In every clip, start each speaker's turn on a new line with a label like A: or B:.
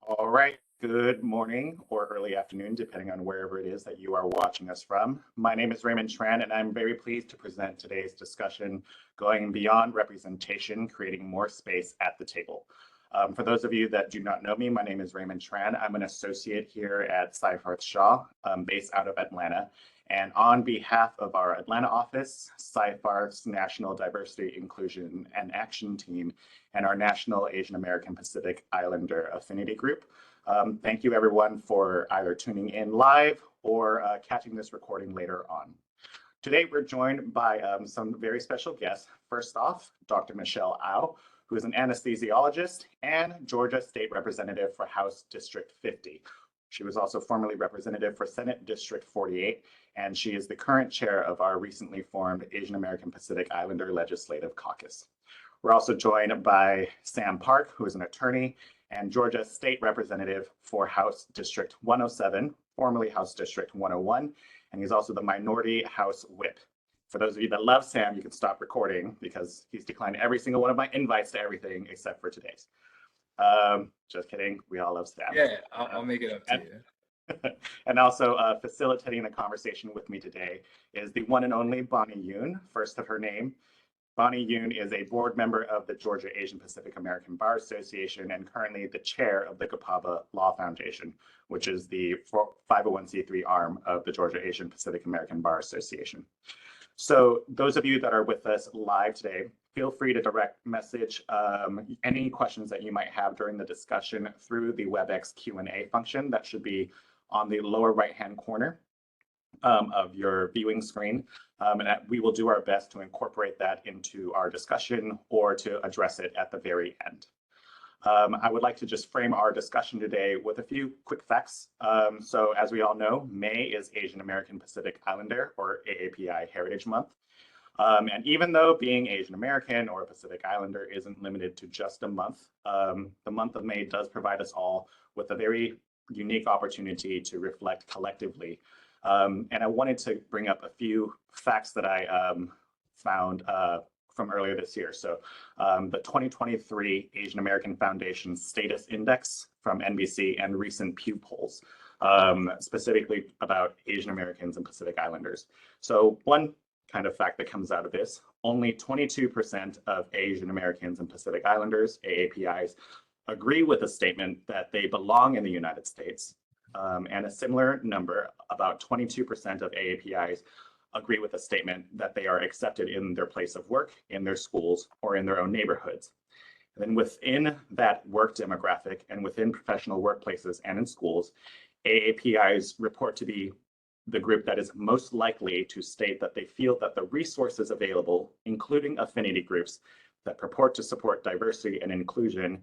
A: All right, good morning or early afternoon, depending on wherever it is that you are watching us from. My name is Raymond Tran, and I'm very pleased to present today's discussion, Going Beyond Representation, Creating More Space at the Table. For those of you that do not know me, my name is Raymond Tran. I'm an associate here at Seyfarth Shaw, based out of Atlanta. And on behalf of our Atlanta office, Seyfarth's National Diversity, Inclusion, and Action Team, and our National Asian American Pacific Islander Affinity Group, thank you everyone for either tuning in live or catching this recording later on. Today, we're joined by some very special guests. First off, Dr. Michelle Au, who is an anesthesiologist and Georgia State Representative for House District 50. She was also formerly representative for Senate District 48, and she is the current chair of our recently formed Asian American Pacific Islander Legislative Caucus. We're also joined by Sam Park, who is an attorney and Georgia State Representative for House District 107, formerly House District 101, and he's also the Minority House Whip. For those of you that love Sam, you can stop recording because he's declined every single one of my invites to everything except for today's. Just kidding. We all love Sam.
B: Yeah, I'll make it up to you.
A: And also facilitating the conversation with me today is the one and only Bonnie Yoon, first of her name. Bonnie Yoon is a board member of the Georgia Asian Pacific American Bar Association and currently the chair of the Kapaba Law Foundation, which is the 501c3 arm of the Georgia Asian Pacific American Bar Association. So those of you that are with us live today, feel free to direct message any questions that you might have during the discussion through the WebEx Q&A function that should be on the lower right-hand corner of your viewing screen. And we will do our best to incorporate that into our discussion or to address it at the very end. I would like to just frame our discussion today with a few quick facts. So as we all know, May is Asian American Pacific Islander or AAPI Heritage Month. And even though being Asian American or a Pacific Islander isn't limited to just a month, the month of May does provide us all with a very unique opportunity to reflect collectively. And I wanted to bring up a few facts that I found from earlier this year. So the 2023 Asian American Foundation Status Index from NBC and recent Pew polls, specifically about Asian Americans and Pacific Islanders. So one kind of fact that comes out of this, only 22% of Asian Americans and Pacific Islanders, AAPIs, agree with the statement that they belong in the United States. And a similar number, about 22% of AAPIs, agree with the statement that they are accepted in their place of work, in their schools, or in their own neighborhoods. And then within that work demographic and within professional workplaces and in schools, AAPIs report to be the group that is most likely to state that they feel that the resources available, including affinity groups that purport to support diversity and inclusion,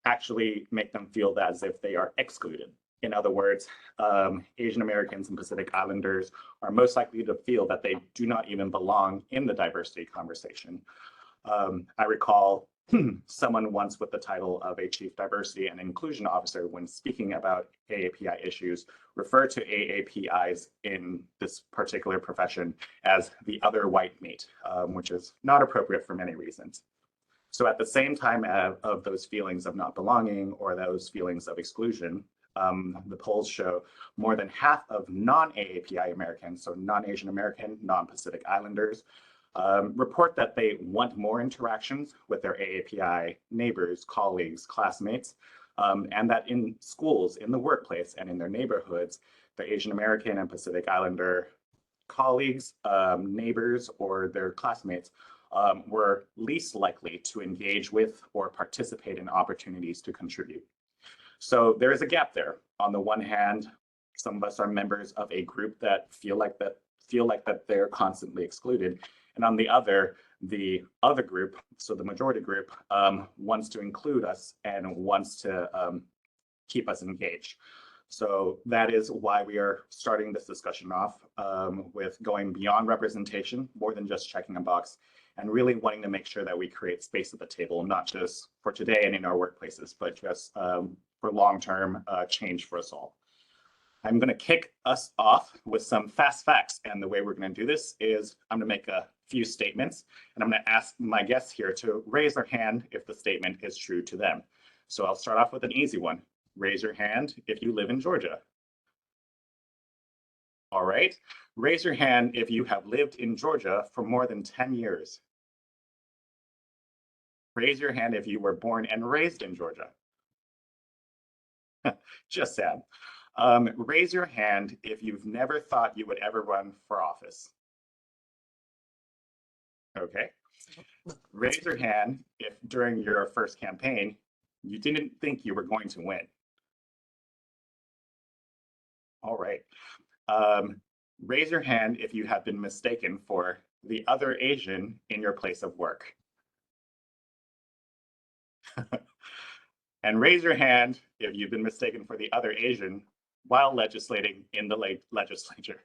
A: actually make them feel as if they are excluded. In other words, Asian Americans and Pacific Islanders are most likely to feel that they do not even belong in the diversity conversation. I recall someone once with the title of a Chief Diversity and Inclusion Officer, when speaking about AAPI issues, referred to AAPIs in this particular profession as the other white meat, which is not appropriate for many reasons. So at the same time of those feelings of not belonging or those feelings of exclusion, the polls show more than half of non-AAPI Americans, so non-Asian American, non-Pacific Islanders, report that they want more interactions with their AAPI neighbors, colleagues, classmates, and that in schools, in the workplace, and in their neighborhoods, the Asian American and Pacific Islander colleagues, neighbors, or their classmates were least likely to engage with or participate in opportunities to contribute. So there is a gap there. On the one hand, some of us are members of a group that feel like that they're constantly excluded, and on the other group, so the majority group, wants to include us and wants to keep us engaged. So that is why we are starting this discussion off with going beyond representation, more than just checking a box, and really wanting to make sure that we create space at the table, not just for today and in our workplaces, but just for long-term change for us all. I'm going to kick us off with some fast facts. And the way we're going to do this is I'm going to make a few statements, and I'm going to ask my guests here to raise their hand if the statement is true to them. So I'll start off with an easy one. raise your hand if you live in Georgia. All right. Raise your hand if you have lived in Georgia for more than 10 years. Raise your hand if you were born and raised in Georgia. Just sad. Raise your hand if you've never thought you would ever run for office. Okay. Raise your hand if during your first campaign, you didn't think you were going to win. All right. Raise your hand if you have been mistaken for the other Asian in your place of work. And raise your hand if you've been mistaken for the other Asian while legislating in the legislature.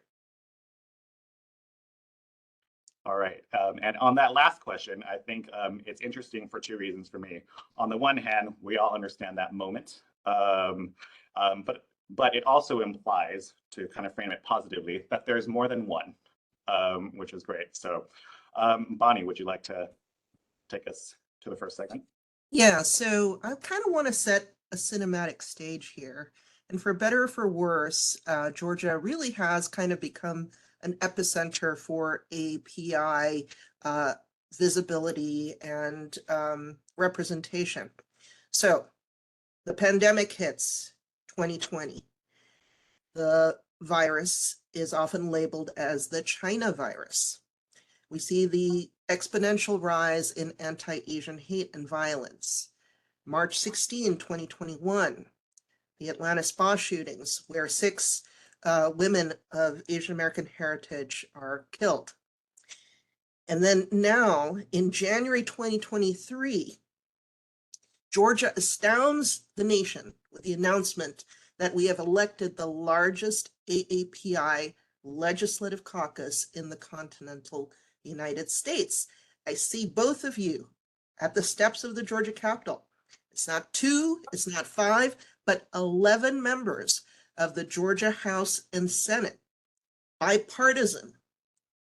A: All right, and on that last question, I think it's interesting for two reasons for me. On the one hand, we all understand that moment, but it also implies, to kind of frame it positively, that there's more than one, which is great. So, Bonnie, would you like to take us to the first segment?
C: Yeah, so I kind of want to set a cinematic stage here. And for better or for worse, Georgia really has kind of become an epicenter for API visibility and representation. So the pandemic hits 2020. The virus is often labeled as the China virus. We see the exponential rise in anti-Asian hate and violence. March 16, 2021, the Atlanta spa shootings, where 6 women of Asian American heritage are killed. And then now, in January 2023, Georgia astounds the nation with the announcement that we have elected the largest AAPI legislative caucus in the continental United States. I see both of you at the steps of the Georgia Capitol. It's not 2, it's not 5, but 11 members of the Georgia House and Senate, bipartisan,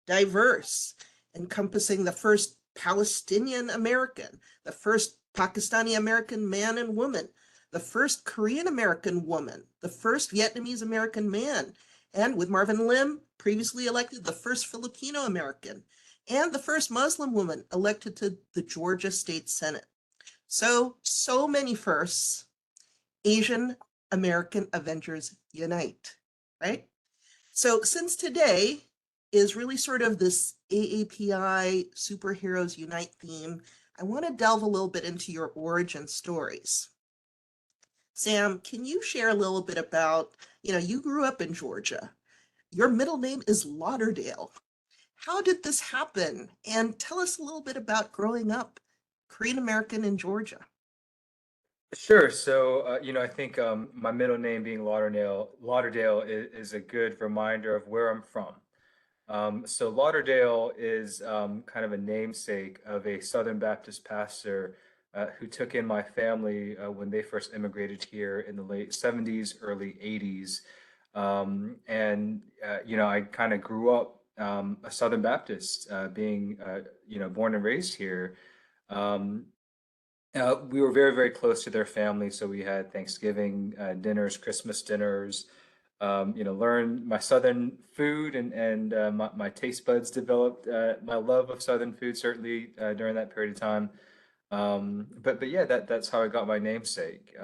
C: diverse, encompassing the first Palestinian American, the first Pakistani American man and woman, the first Korean American woman, the first Vietnamese American man, and with Marvin Lim, previously elected, the first Filipino American, and the first Muslim woman elected to the Georgia State Senate. So many firsts. Asian American Avengers unite, right? So since today is really sort of this AAPI superheroes unite theme, I want to delve a little bit into your origin stories. Sam, can you share a little bit about, you grew up in Georgia. Your middle name is Lauderdale. How did this happen? And tell us a little bit about growing up Korean American in Georgia.
B: Sure. So, I think my middle name being Lauderdale is a good reminder of where I'm from. So Lauderdale is kind of a namesake of a Southern Baptist pastor who took in my family when they first immigrated here in the late 70s, early 80s. I kind of grew up a Southern Baptist, being, born and raised here. We were very, very close to their family, so we had Thanksgiving dinners, Christmas dinners. Learned my Southern food, and my taste buds developed my love of Southern food certainly during that period of time. But yeah, that's how I got my namesake.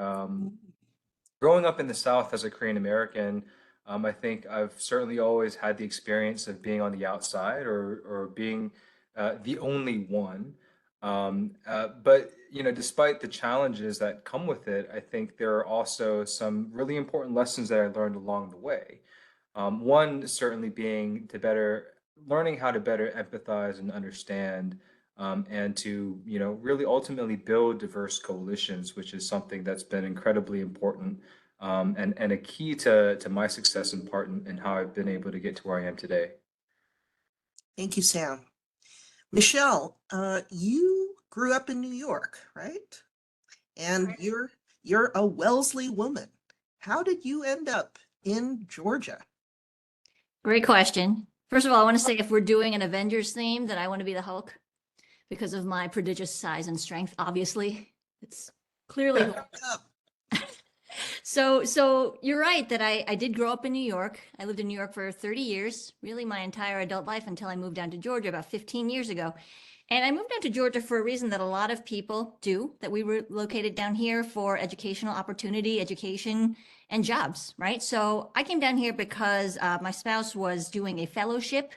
B: Growing up in the South as a Korean American, I think I've certainly always had the experience of being on the outside or being the only one. But despite the challenges that come with it, I think there are also some really important lessons that I learned along the way. One certainly being learning how to better empathize and understand, and to really ultimately build diverse coalitions, which is something that's been incredibly important, and a key to my success in part in how I've been able to get to where I am today.
C: Thank you, Sam. Michelle, you grew up in New York, right? And you're a Wellesley woman. How did you end up in Georgia?
D: Great question. First of all, I want to say if we're doing an Avengers theme, then I want to be the Hulk because of my prodigious size and strength, obviously. It's clearly. So you're right that I did grow up in New York. I lived in New York for 30 years, really my entire adult life until I moved down to Georgia about 15 years ago. And I moved down to Georgia for a reason that a lot of people do, that we were located down here for educational opportunity, education, and jobs, right? So I came down here because my spouse was doing a fellowship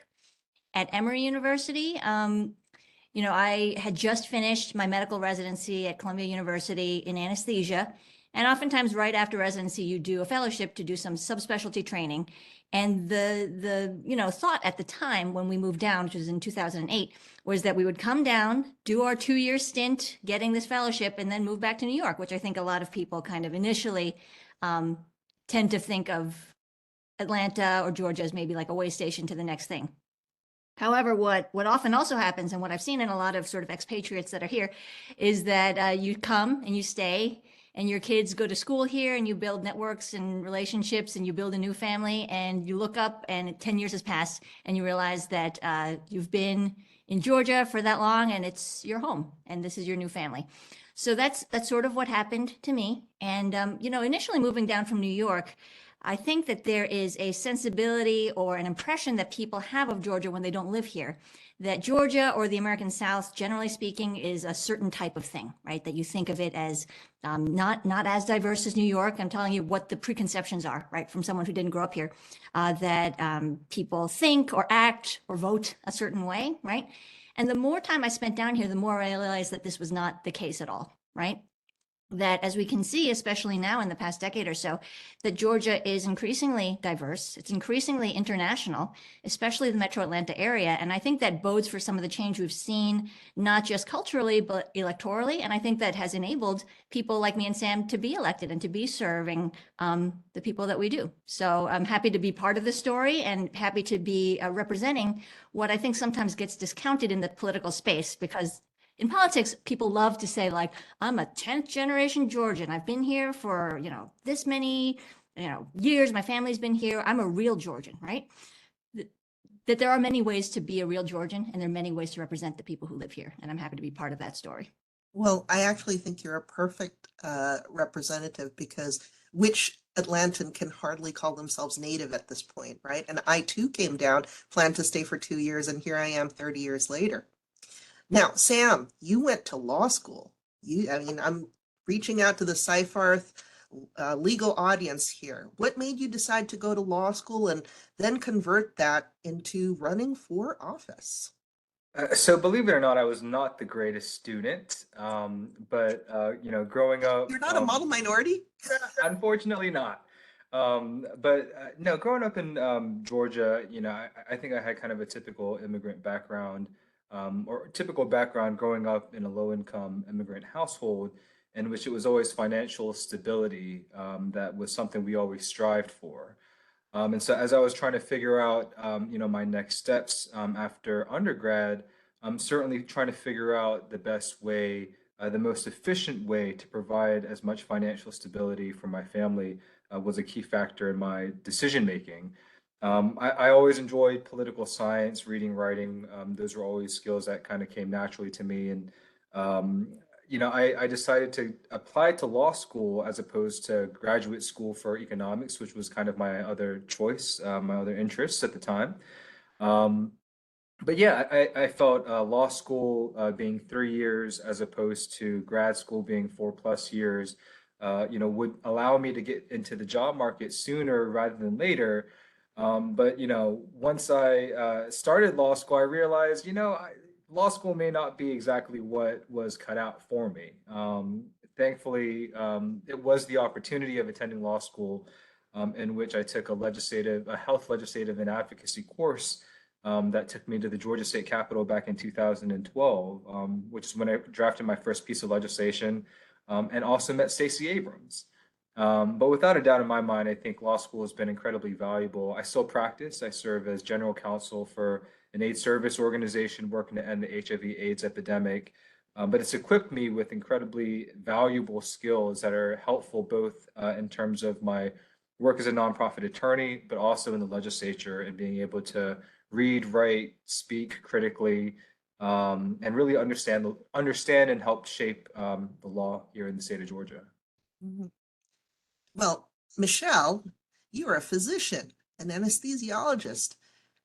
D: at Emory University. I had just finished my medical residency at Columbia University in anesthesia. And oftentimes, right after residency, you do a fellowship to do some subspecialty training. And the thought at the time when we moved down, which was in 2008, was that we would come down, do our 2-year stint getting this fellowship, and then move back to New York, which I think a lot of people kind of initially tend to think of Atlanta or Georgia as maybe like a way station to the next thing. However, what often also happens, and what I've seen in a lot of sort of expatriates that are here, is that you come and you stay, and your kids go to school here, and you build networks and relationships, and you build a new family, and you look up, and 10 years has passed, and you realize that you've been in Georgia for that long, and it's your home, and this is your new family. So that's sort of what happened to me. And initially moving down from New York, I think that there is a sensibility or an impression that people have of Georgia when they don't live here, that Georgia or the American South, generally speaking, is a certain type of thing, right? That you think of it as not as diverse as New York. I'm telling you what the preconceptions are, right? From someone who didn't grow up here, that people think or act or vote a certain way, right? And the more time I spent down here, the more I realized that this was not the case at all, right? That, as we can see, especially now in the past decade or so, that Georgia is increasingly diverse. It's increasingly international, especially the metro Atlanta area. And I think that bodes for some of the change we've seen, not just culturally, but electorally. And I think that has enabled people like me and Sam to be elected and to be serving the people that we do. So I'm happy to be part of the story and happy to be representing what I think sometimes gets discounted in the political space, because in politics, people love to say, like, I'm a 10th generation Georgian. I've been here for, this many, years. My family's been here. I'm a real Georgian, right? That there are many ways to be a real Georgian, and there are many ways to represent the people who live here. And I'm happy to be part of that story.
C: Well, I actually think you're a perfect representative, because which Atlantan can hardly call themselves native at this point, right? And I too came down, planned to stay for 2 years, and here I am 30 years later. Now, Sam, you went to law school. I'm reaching out to the Seyfarth legal audience here. What made you decide to go to law school and then convert that into running for office?
B: So believe it or not, I was not the greatest student, but growing up,
C: You're not a model minority?
B: unfortunately not. But no, growing up in Georgia, I think I had kind of a typical immigrant background, or typical background growing up in a low-income immigrant household, in which it was always financial stability that was something we always strived for. And so as I was trying to figure out, my next steps after undergrad, I'm certainly trying to figure out the best way, the most efficient way to provide as much financial stability for my family was a key factor in my decision making. I always enjoyed political science, reading, writing. Those were always skills that kind of came naturally to me. And I decided to apply to law school as opposed to graduate school for economics, which was kind of my other choice, my other interests at the time. But yeah, I felt law school being 3 years as opposed to grad school being 4+ years, would allow me to get into the job market sooner rather than later. But once I started law school, I realized, law school may not be exactly what was cut out for me. Thankfully, it was the opportunity of attending law school, in which I took a health legislative and advocacy course that took me to the Georgia State Capitol back in 2012, which is when I drafted my first piece of legislation, and also met Stacey Abrams. But without a doubt in my mind, I think law school has been incredibly valuable. I still practice. I serve as general counsel for an AIDS service organization working to end the HIV/AIDS epidemic. But it's equipped me with incredibly valuable skills that are helpful both in terms of my work as a nonprofit attorney, but also in the legislature and being able to read, write, speak critically, and really understand and help shape the law here in the state of Georgia.
C: Mhm. Well, Michelle, you are a physician, an anesthesiologist.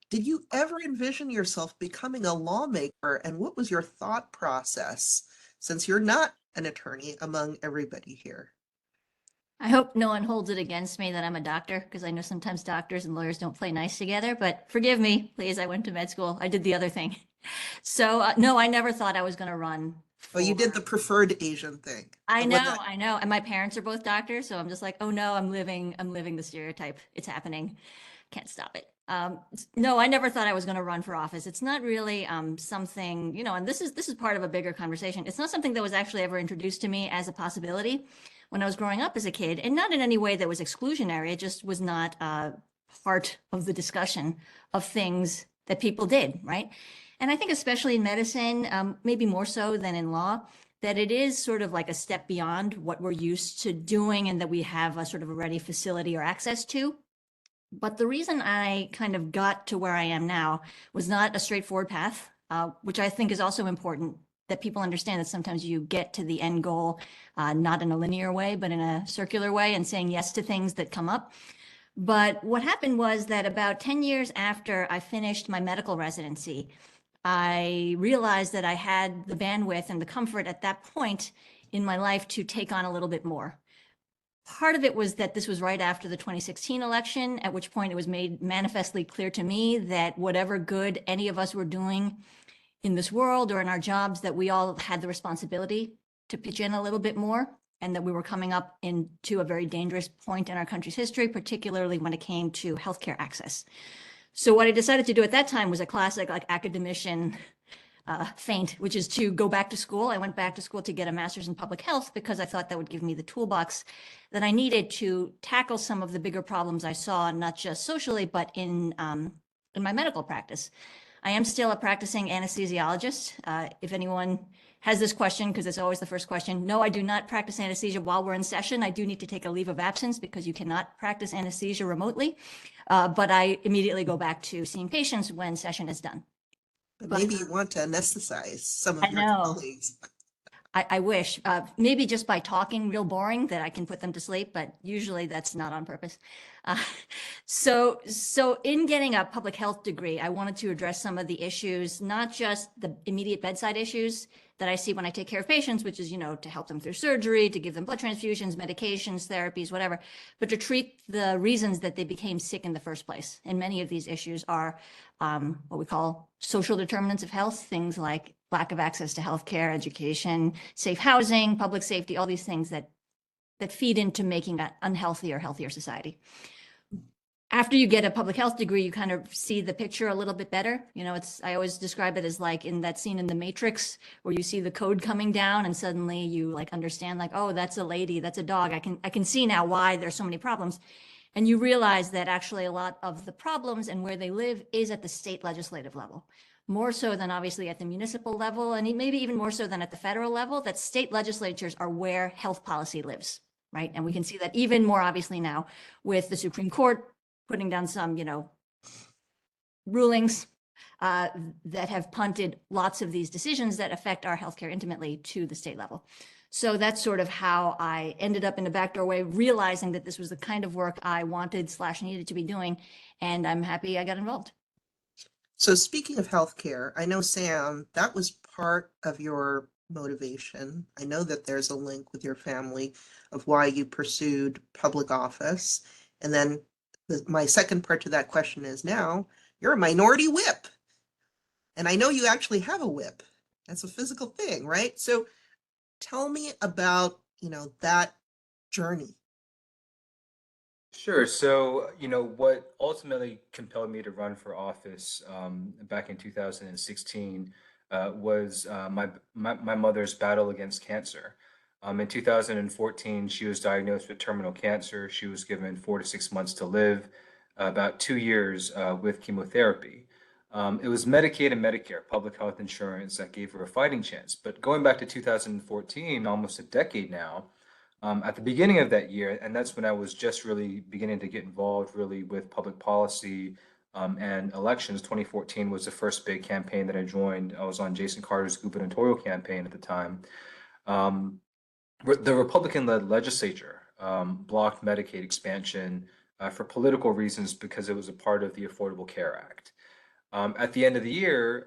C: Did you ever envision yourself becoming a lawmaker, and what was your thought process since you're not an attorney among everybody here?
D: I hope no one holds it against me that I'm a doctor, because I know sometimes doctors and lawyers don't play nice together, but forgive me, please. I went to med school. I did the other thing. So, no, I never thought I was going to run
C: Oh, you did
D: for.
C: the preferred Asian thing.
D: I
C: The one
D: know,
C: that-
D: I know. And my parents are both doctors, so I'm just like, oh no, I'm living the stereotype. It's happening. Can't stop it. No, I never thought I was going to run for office. It's not really something, and this is part of a bigger conversation. It's not something that was actually ever introduced to me as a possibility when I was growing up as a kid, and not in any way that was exclusionary. It just was not part of the discussion of things that people did, right? And I think especially in medicine, maybe more so than in law, that it is sort of like a step beyond what we're used to doing and that we have a sort of a ready facility or access to. But the reason I kind of got to where I am now was not a straightforward path, which I think is also important that people understand that sometimes you get to the end goal, not in a linear way, but in a circular way and saying yes to things that come up. But what happened was that about 10 years after I finished my medical residency, I realized that I had the bandwidth and the comfort at that point in my life to take on a little bit more. Part of it was that this was right after the 2016 election, at which point it was made manifestly clear to me that whatever good any of us were doing in this world or in our jobs, that we all had the responsibility to pitch in a little bit more, and that we were coming up into a very dangerous point in our country's history, particularly when it came to healthcare access. So what I decided to do at that time was a classic like academician feint, which is to go back to school. I went back to school to get a master's in public health because I thought that would give me the toolbox that I needed to tackle some of the bigger problems I saw, not just socially, but in my medical practice. I am still a practicing anesthesiologist. If anyone has this question, because it's always the first question, no, I do not practice anesthesia while we're in session. I do need to take a leave of absence because you cannot practice anesthesia remotely. But I immediately go back to seeing patients when session is done.
C: But maybe you want to anesthetize some of
D: I
C: your
D: know.
C: colleagues.
D: I wish, maybe just by talking real boring that I can put them to sleep, but usually that's not on purpose. Uh, so in getting a public health degree, I wanted to address some of the issues, not just the immediate bedside issues that I see when I take care of patients, which is, to help them through surgery, to give them blood transfusions, medications, therapies, whatever, but to treat the reasons that they became sick in the first place. And many of these issues are what we call social determinants of health, things like lack of access to healthcare, education, safe housing, public safety, all these things that feed into making an unhealthy or healthier society. After you get a public health degree, you kind of see the picture a little bit better. I always describe it as like in that scene in The Matrix where you see the code coming down and suddenly you like understand like, oh, that's a lady, that's a dog. I can see now why there's so many problems. And you realize that actually a lot of the problems and where they live is at the state legislative level, more so than obviously at the municipal level, and maybe even more so than at the federal level, that state legislatures are where health policy lives, right? And we can see that even more obviously now with the Supreme Court putting down some, rulings that have punted lots of these decisions that affect our healthcare intimately to the state level. So that's sort of how I ended up in a backdoor way, realizing that this was the kind of work I wanted / needed to be doing. And I'm happy I got involved.
C: So speaking of healthcare, I know, Sam, that was part of your motivation. I know that there's a link with your family of why you pursued public office. And then my second part to that question is now you're a minority whip. And I know you actually have a whip. That's a physical thing, right? So tell me about, that journey.
B: Sure. So, what ultimately compelled me to run for office back in 2016 was my mother's battle against cancer. In 2014, she was diagnosed with terminal cancer. She was given 4 to 6 months to live, about 2 years with chemotherapy. It was Medicaid and Medicare, public health insurance, that gave her a fighting chance. But going back to 2014, almost a decade now, at the beginning of that year, and that's when I was just really beginning to get involved really with public policy and elections. 2014 was the first big campaign that I joined. I was on Jason Carter's gubernatorial campaign at the time. The Republican-led legislature blocked Medicaid expansion for political reasons because it was a part of the Affordable Care Act. At the end of the year,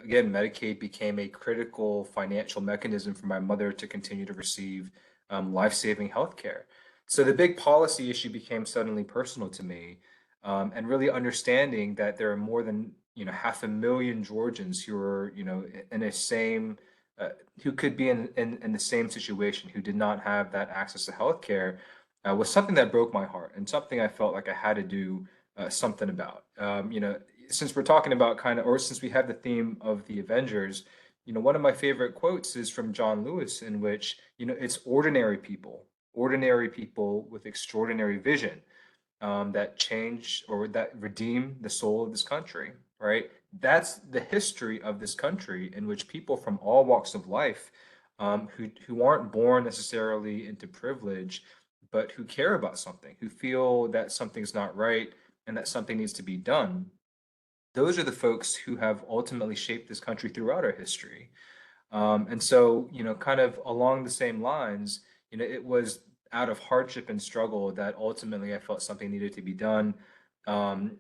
B: again, Medicaid became a critical financial mechanism for my mother to continue to receive life-saving health care. So the big policy issue became suddenly personal to me, and really understanding that there are more than 500,000 Georgians who are in a same who could be in the same situation, who did not have that access to health care, was something that broke my heart and something I felt like I had to do something about. Since we're talking about or since we have the theme of the Avengers, one of my favorite quotes is from John Lewis, in which, it's ordinary people with extraordinary vision that change or that redeem the soul of this country, right? That's the history of this country, in which people from all walks of life, who aren't born necessarily into privilege, but who care about something, who feel that something's not right and that something needs to be done. Those are the folks who have ultimately shaped this country throughout our history. And so, kind of along the same lines, it was out of hardship and struggle that ultimately I felt something needed to be done. And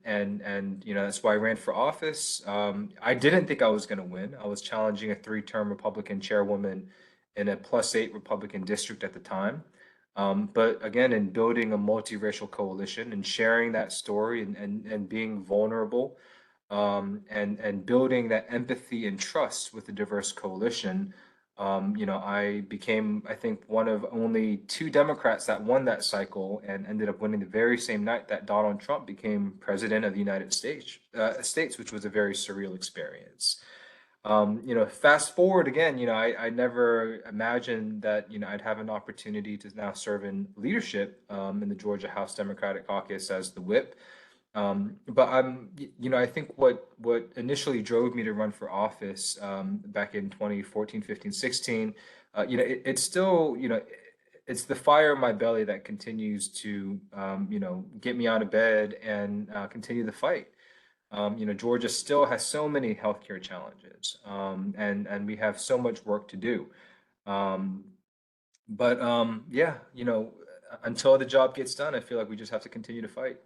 B: that's why I ran for office. I didn't think I was going to win. I was challenging a 3-term Republican chairwoman in a +8 Republican district at the time. But again, in building a multiracial coalition and sharing that story and being vulnerable, and building that empathy and trust with the diverse coalition, I became, I think, one of only 2 Democrats that won that cycle and ended up winning the very same night that Donald Trump became president of the United States, which was a very surreal experience. Fast forward again, I never imagined that, I'd have an opportunity to now serve in leadership in the Georgia House Democratic Caucus as the whip. But I think what initially drove me to run for office back in 2014, 15, 16, it's still, it's the fire in my belly that continues to, get me out of bed and continue the fight. Georgia still has so many healthcare challenges, and we have so much work to do. But yeah, until the job gets done, I feel like we just have to continue to fight.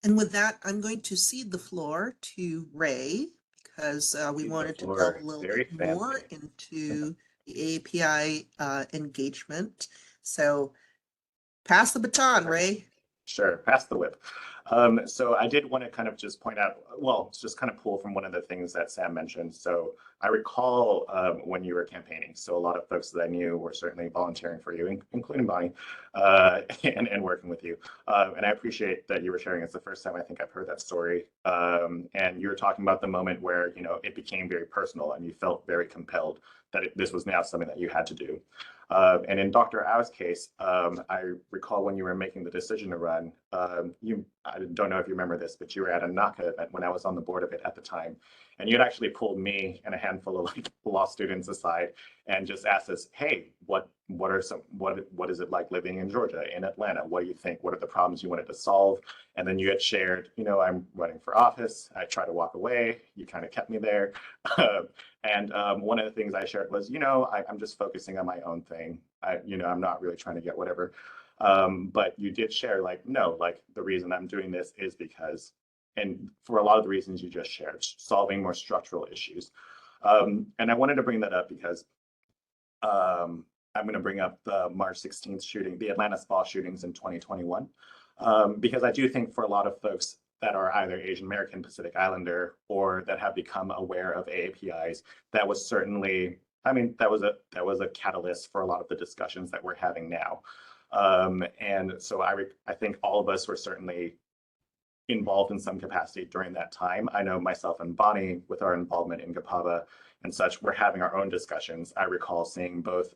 C: And with that, I'm going to cede the floor to Ray, because we
A: Cede the
C: wanted to
A: floor.
C: delve a little
A: Very
C: bit more
A: fancy.
C: into the API engagement. So pass the baton, Ray.
A: Sure, pass the whip. So I did want to kind of just point out, well, just kind of pull from one of the things that Sam mentioned. So I recall when you were campaigning, so a lot of folks that I knew were certainly volunteering for you, including Bonnie, and working with you. And I appreciate that you were sharing. It's the first time I think I've heard that story. And you were talking about the moment where, it became very personal and you felt very compelled that this was now something that you had to do. And in Dr. Au's case, I recall when you were making the decision to run, I don't know if you remember this, but you were at a NACA event when I was on the board of it at the time. And you had actually pulled me and a handful of law students aside and just asked us, hey, what is it like living in Georgia, in Atlanta? What do you think? What are the problems you wanted to solve? And then you had shared, I'm running for office. I try to walk away. You kind of kept me there. And one of the things I shared was, I'm just focusing on my own thing. I'm not really trying to get whatever. But you did share, no, the reason I'm doing this is because, and for a lot of the reasons you just shared, solving more structural issues. And I wanted to bring that up because I'm going to bring up the March 16th shooting, the Atlanta spa shootings in 2021, because I do think for a lot of folks that are either Asian American, Pacific Islander, or that have become aware of AAPIs, that was certainly, that was a catalyst for a lot of the discussions that we're having now. And so I think all of us were certainly involved in some capacity during that time. I know myself and Bonnie, with our involvement in GAPAVA and such, we're having our own discussions. I recall seeing both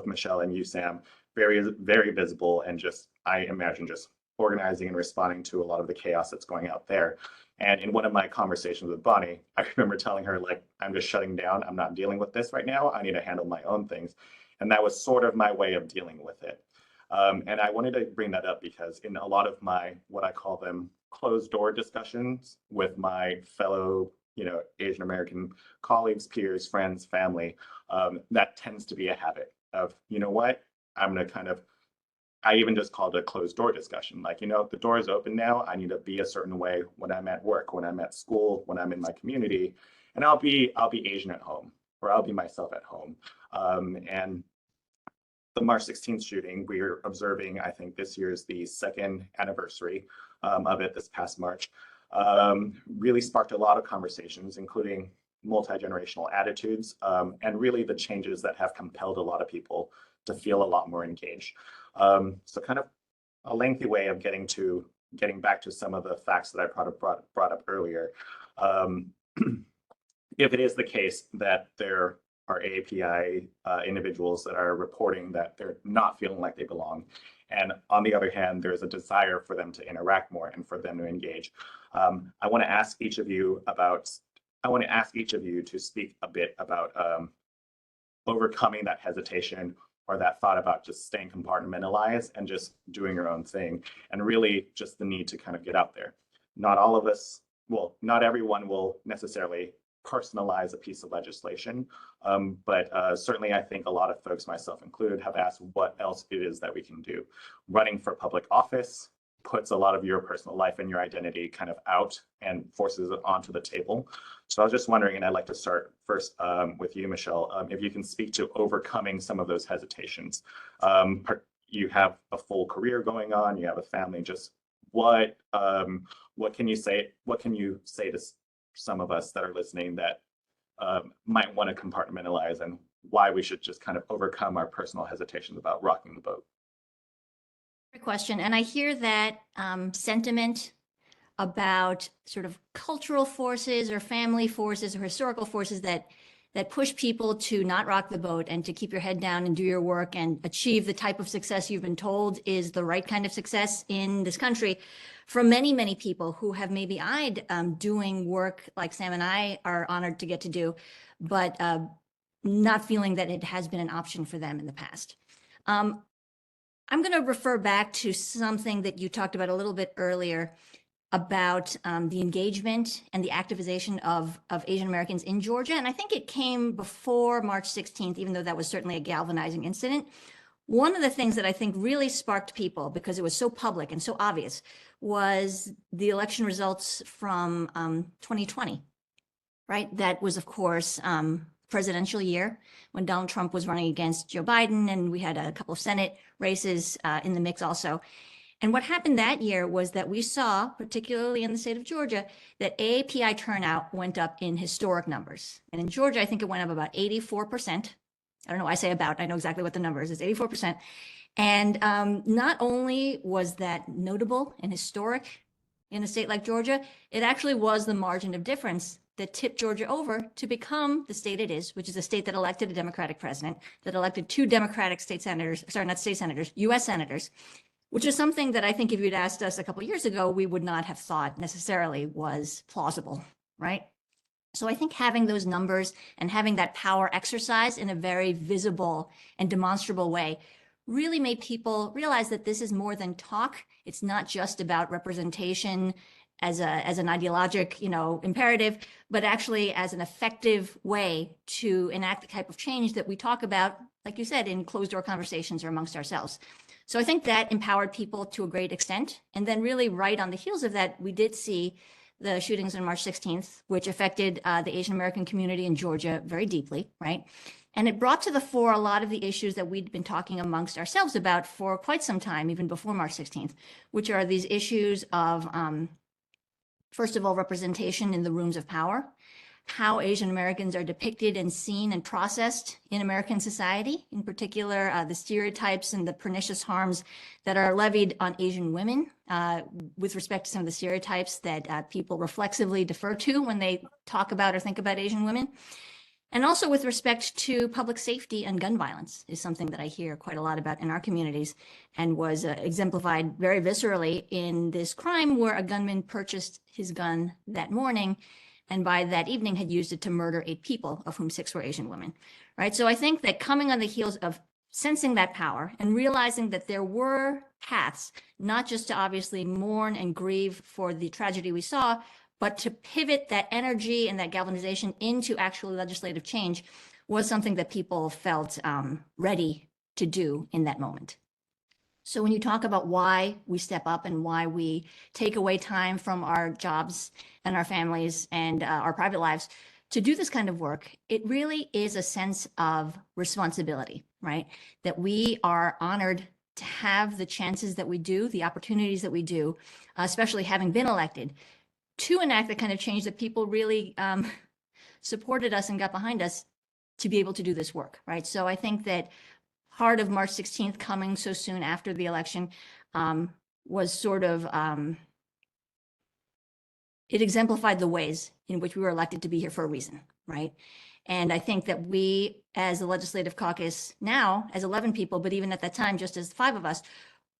A: Michelle and you, Sam, very, very visible, and just, I imagine, just organizing and responding to a lot of the chaos that's going out there. And in one of my conversations with Bonnie, I remember telling her, I'm just shutting down. I'm not dealing with this right now. I need to handle my own things. And that was sort of my way of dealing with it. And I wanted to bring that up because in a lot of my, what I call them, closed door discussions with my fellow, Asian American colleagues, peers, friends, family, that tends to be a habit of, I'm going to kind of, I even just called it a closed door discussion. Like, you know, the door is open now. I need to be a certain way when I'm at work, when I'm at school, when I'm in my community, and I'll be Asian at home, or I'll be myself at home. And the March 16th shooting, we're observing, I think this year is the second anniversary of it this past March, really sparked a lot of conversations, including multi-generational attitudes, and really the changes that have compelled a lot of people to feel a lot more engaged. So kind of a lengthy way of getting back to some of the facts that I brought up earlier. If it is the case that there are AAPI individuals that are reporting that they're not feeling like they belong, and on the other hand, there's a desire for them to interact more and for them to engage. I want to ask each of you to speak a bit about overcoming that hesitation or that thought about just staying compartmentalized and just doing your own thing, and really just the need to kind of get out there. Not all of us, well, not everyone will necessarily personalize a piece of legislation, but certainly I think a lot of folks, myself included, have asked what else it is that we can do. Running for public office puts a lot of your personal life and your identity kind of out and forces it onto the table. So I was just wondering, and I'd like to start first with you, Michelle, if you can speak to overcoming some of those hesitations. You have a full career going on, you have a family, just what can you say to some of us that are listening that might want to compartmentalize, and why we should just kind of overcome our personal hesitations about rocking the boat?
D: Great question. And I hear that sentiment about sort of cultural forces or family forces or historical forces that push people to not rock the boat and to keep your head down and do your work and achieve the type of success you've been told is the right kind of success in this country, from many, many people who have maybe eyed doing work like Sam and I are honored to get to do, but not feeling that it has been an option for them in the past. I'm going to refer back to something that you talked about a little bit earlier about the engagement and the activization of Asian Americans in Georgia. And I think it came before March 16th, even though that was certainly a galvanizing incident. One of the things that I think really sparked people, because it was so public and so obvious, was the election results from 2020, right? That was, of course, presidential year when Donald Trump was running against Joe Biden, and we had a couple of Senate races in the mix also. And what happened that year was that we saw, particularly in the state of Georgia, that AAPI turnout went up in historic numbers. And in Georgia, I think it went up about 84%. I don't know, I say about, I know exactly what the number is, it's 84%. And not only was that notable and historic in a state like Georgia, it actually was the margin of difference that tipped Georgia over to become the state it is, which is a state that elected a Democratic president, that elected 2 Democratic state senators, sorry, not state senators, US senators, which is something that I think if you'd asked us a couple of years ago, we would not have thought necessarily was plausible, right? So I think having those numbers and having that power exercised in a very visible and demonstrable way really made people realize that this is more than talk. It's not just about representation as an ideologic, imperative, but actually as an effective way to enact the type of change that we talk about, like you said, in closed door conversations or amongst ourselves. So I think that empowered people to a great extent. And then really right on the heels of that, we did see the shootings on March 16th, which affected the Asian American community in Georgia very deeply, right? And it brought to the fore a lot of the issues that we'd been talking amongst ourselves about for quite some time, even before March 16th, which are these issues of, first of all, representation in the rooms of power, how Asian Americans are depicted and seen and processed in American society, in particular, the stereotypes and the pernicious harms that are levied on Asian women with respect to some of the stereotypes that people reflexively defer to when they talk about or think about Asian women. And also with respect to public safety and gun violence is something that I hear quite a lot about in our communities and was exemplified very viscerally in this crime where a gunman purchased his gun that morning and by that evening had used it to murder 8 people, of whom 6 were Asian women, right? So I think that coming on the heels of sensing that power and realizing that there were paths, not just to obviously mourn and grieve for the tragedy we saw, but to pivot that energy and that galvanization into actual legislative change was something that people felt ready to do in that moment. So when you talk about why we step up and why we take away time from our jobs and our families and our private lives to do this kind of work, it really is a sense of responsibility, right? That we are honored to have the chances that we do, the opportunities that we do, especially having been elected, to enact the kind of change that people really supported us and got behind us to be able to do this work, right? So I think that part of March 16th coming so soon after the election was sort of, it exemplified the ways in which we were elected to be here for a reason, right? And I think that we, as the Legislative Caucus now, as 11 people, but even at that time, just as 5 of us,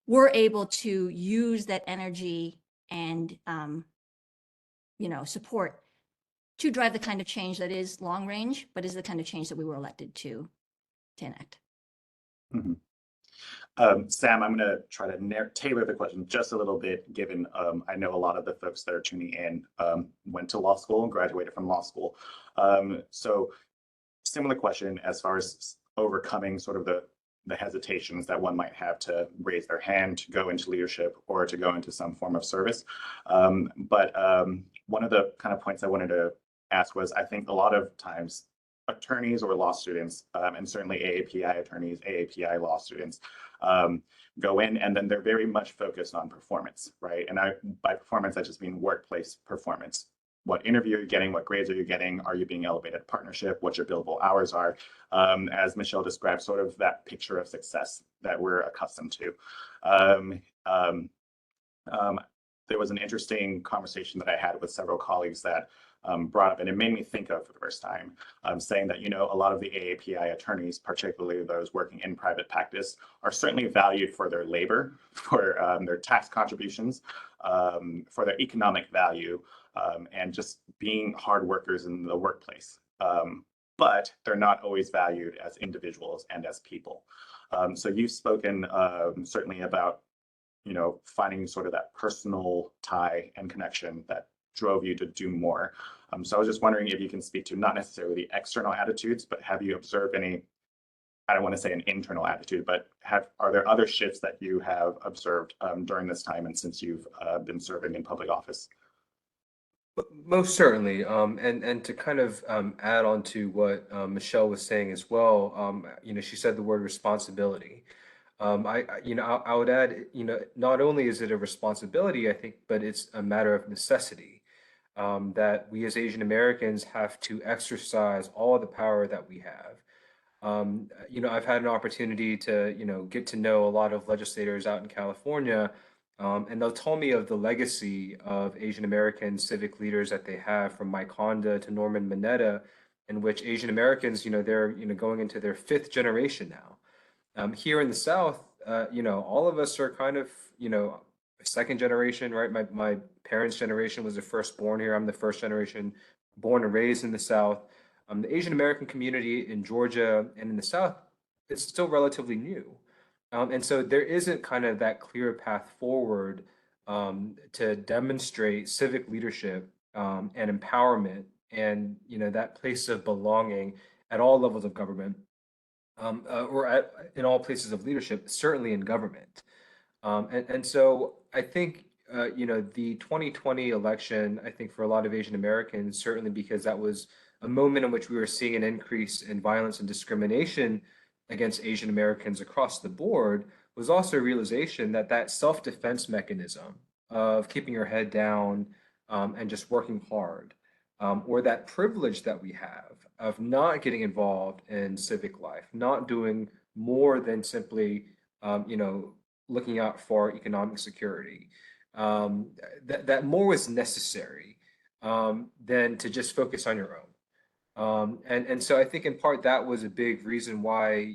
D: were able to use that energy and, support to drive the kind of change that is long range, but is the kind of change that we were elected to enact.
A: Mhm. Sam, I'm going to try to tailor the question just a little bit, given I know a lot of the folks that are tuning in went to law school and graduated from law school. So similar question as far as overcoming sort of the hesitations that one might have to raise their hand to go into leadership or to go into some form of service. But one of the kind of points I wanted to ask was, I think a lot of times attorneys or law students, and certainly AAPI attorneys, AAPI law students, go in and then they're very much focused on performance, right? And by performance, I just mean workplace performance. What interview are you getting? What grades are you getting? Are you being elevated to partnership? What your billable hours are? As Michelle described, sort of that picture of success that we're accustomed to. There was an interesting conversation that I had with several colleagues that brought up, and it made me think of for the first time, saying that, a lot of the AAPI attorneys, particularly those working in private practice, are certainly valued for their labor, for their tax contributions, for their economic value, and just being hard workers in the workplace. But they're not always valued as individuals and as people. So you've spoken certainly about finding sort of that personal tie and connection that drove you to do more. So I was just wondering if you can speak to not necessarily the external attitudes, but have you observed any, I don't want to say an internal attitude, but are there other shifts that you have observed during this time and since you've been serving in public office?
B: Most certainly, and to kind of add on to what Michelle was saying as well, she said the word responsibility. I would add, not only is it a responsibility, I think, but it's a matter of necessity, that we as Asian Americans have to exercise all the power that we have. I've had an opportunity to, get to know a lot of legislators out in California, and they'll tell me of the legacy of Asian American civic leaders that they have, from Mike Honda to Norman Mineta, in which Asian Americans, they're, going into their 5th generation now. Here in the South, all of us are kind of, 2nd generation, right? My parents' generation was the first born here. I'm the 1st generation born and raised in the South. The Asian American community in Georgia and in the South, it's still relatively new. And so there isn't kind of that clear path forward to demonstrate civic leadership and empowerment and, that place of belonging at all levels of government. Or in all places of leadership, certainly in government. And so I think, the 2020 election, I think for a lot of Asian Americans, certainly because that was a moment in which we were seeing an increase in violence and discrimination against Asian Americans across the board, was also a realization that that self-defense mechanism of keeping your head down and just working hard, or that privilege that we have of not getting involved in civic life, not doing more than simply, looking out for economic security. That more was necessary than to just focus on your own. And so I think in part that was a big reason why,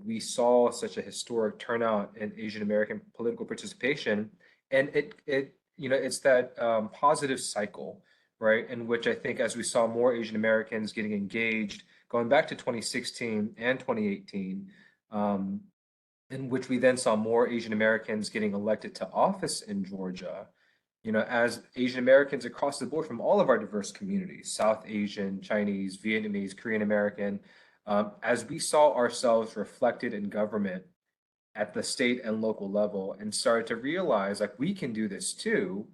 B: we saw such a historic turnout in Asian American political participation. And it's that positive cycle, right? In which I think as we saw more Asian Americans getting engaged, going back to 2016 and 2018, in which we then saw more Asian Americans getting elected to office in Georgia, as Asian Americans across the board from all of our diverse communities, South Asian, Chinese, Vietnamese, Korean American, as we saw ourselves reflected in government at the state and local level and started to realize like we can do this too,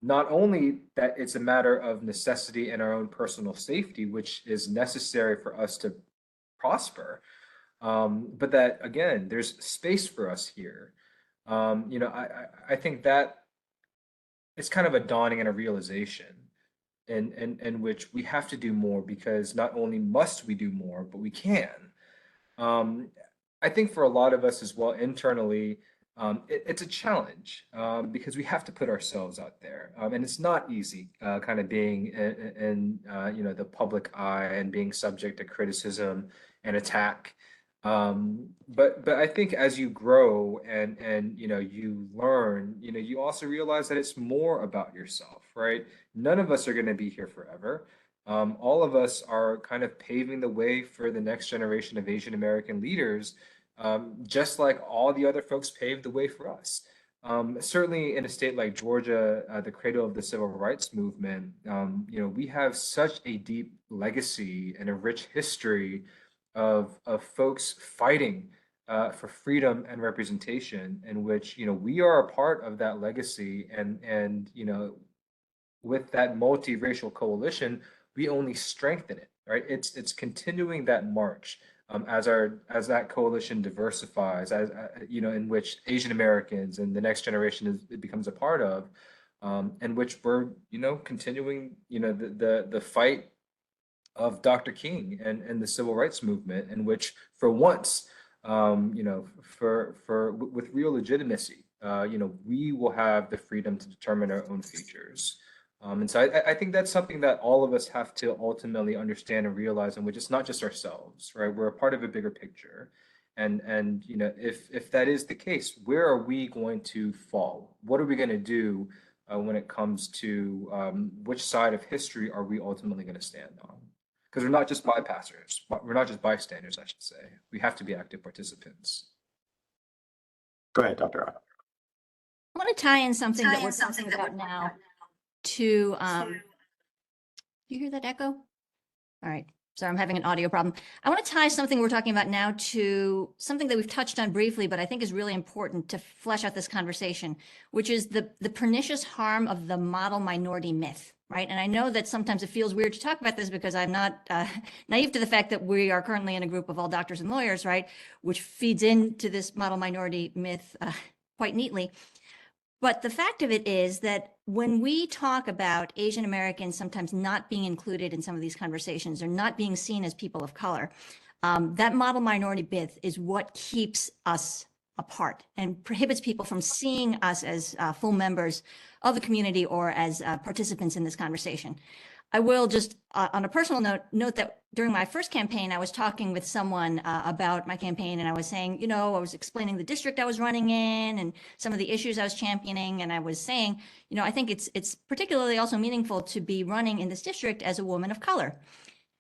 B: not only that it's a matter of necessity and our own personal safety, which is necessary for us to prosper, but that again, there's space for us here. I think that it's kind of a dawning and a realization in which we have to do more because not only must we do more, but we can. Um, I think for a lot of us as well internally, it's a challenge because we have to put ourselves out there, and it's not easy, kind of being in the public eye and being subject to criticism and attack. But I think as you grow and you learn, you also realize that it's more about yourself, right? None of us are going to be here forever. All of us are kind of paving the way for the next generation of Asian American leaders, just like all the other folks paved the way for us. Certainly in a state like Georgia, the cradle of the civil rights movement, we have such a deep legacy and a rich history of folks fighting for freedom and representation, in which we are a part of that legacy, and with that multiracial coalition, we only strengthen it, right? It's continuing that march as that coalition diversifies, as in which Asian Americans and the next generation it becomes a part of, in which we're continuing the fight of Dr. King and the civil rights movement, in which for once, with real legitimacy, we will have the freedom to determine our own futures. And so I think that's something that all of us have to ultimately understand and realize, in which it's not just ourselves, right? We're a part of a bigger picture. And if that is the case, where are we going to fall? What are we going to do when it comes to which side of history are we ultimately going to stand on? Because we're not just bypassers, we're not just bystanders, I should say. We have to be active participants.
A: Go ahead, Dr. Rock.
D: I want to tie in something that we're talking about now to, do you hear that echo? All right. Sorry, I'm having an audio problem. I want to tie something we're talking about now to something that we've touched on briefly, but I think is really important to flesh out this conversation, which is the pernicious harm of the model minority myth, right? And I know that sometimes it feels weird to talk about this because I'm not naive to the fact that we are currently in a group of all doctors and lawyers, right? Which feeds into this model minority myth quite neatly. But the fact of it is that when we talk about Asian Americans sometimes not being included in some of these conversations or not being seen as people of color, that model minority myth is what keeps us apart and prohibits people from seeing us as full members of the community or as participants in this conversation. I will just, on a personal note that during my first campaign, I was talking with someone about my campaign, and I was saying, I was explaining the district I was running in and some of the issues I was championing, and I was saying, I think it's particularly also meaningful to be running in this district as a woman of color.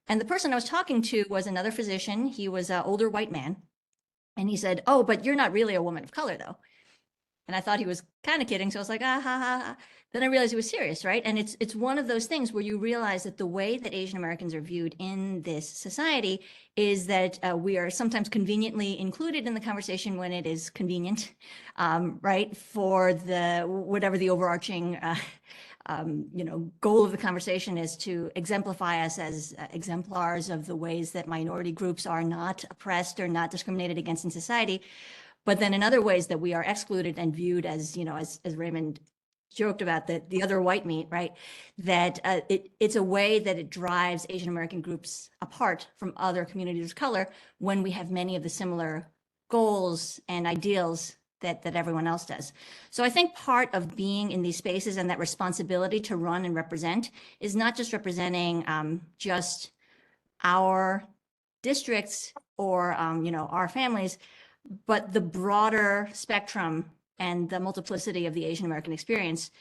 D: And the person I was talking to was another physician. He was an older white man, and he said, "Oh, but you're not really a woman of color, though." And I thought he was kind of kidding. So I was like, ah, ha, ha, ha. Then I realized he was serious, right? And it's one of those things where you realize that the way that Asian Americans are viewed in this society is that we are sometimes conveniently included in the conversation when it is convenient, right? For whatever the overarching goal of the conversation is to exemplify us as exemplars of the ways that minority groups are not oppressed or not discriminated against in society. But then in other ways that we are excluded and viewed as, as Raymond joked about the other white meat, right? That it's a way that it drives Asian American groups apart from other communities of color when we have many of the similar goals and ideals that everyone else does. So I think part of being in these spaces and that responsibility to run and represent is not just representing just our districts or, our families, but the broader spectrum and the multiplicity of the Asian American experience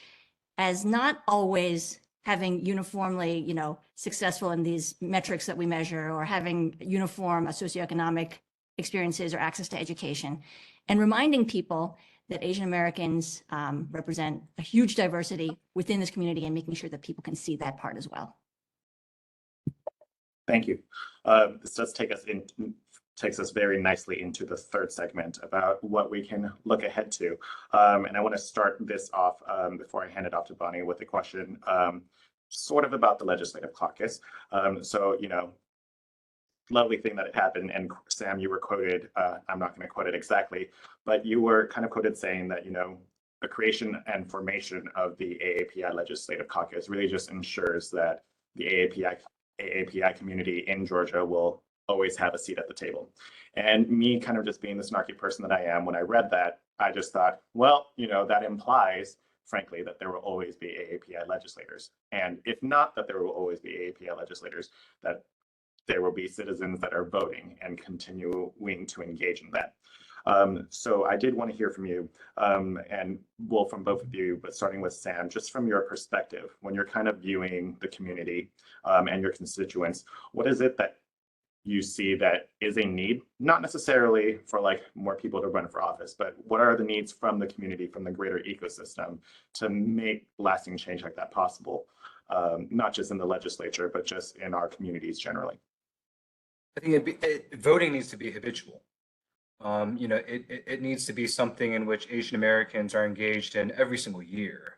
D: as not always having uniformly, successful in these metrics that we measure or having uniform socioeconomic experiences or access to education, and reminding people that Asian Americans represent a huge diversity within this community and making sure that people can see that part as well.
A: Thank you. This does takes us very nicely into the third segment about what we can look ahead to. And I want to start this off before I hand it off to Bonnie with a question sort of about the Legislative Caucus. So, you know, lovely thing that it happened. And Sam, you were quoted, I'm not going to quote it exactly, but you were kind of quoted saying that, you know, the creation and formation of the AAPI Legislative Caucus really just ensures that the AAPI community in Georgia will always have a seat at the table. And me kind of just being the snarky person that I am, when I read that, I just thought, well, you know, that implies, frankly, that there will always be AAPI legislators. And if not that there will always be AAPI legislators, that there will be citizens that are voting and continuing to engage in that. So I did want to hear from you, and well, from both of you, but starting with Sam, just from your perspective, when you're kind of viewing the community and your constituents, what is it that you see that is a need, not necessarily for like more people to run for office, but what are the needs from the community, from the greater ecosystem to make lasting change like that possible, not just in the legislature, but just in our communities generally?
B: I think voting needs to be habitual. You know, it needs to be something in which Asian Americans are engaged in every single year,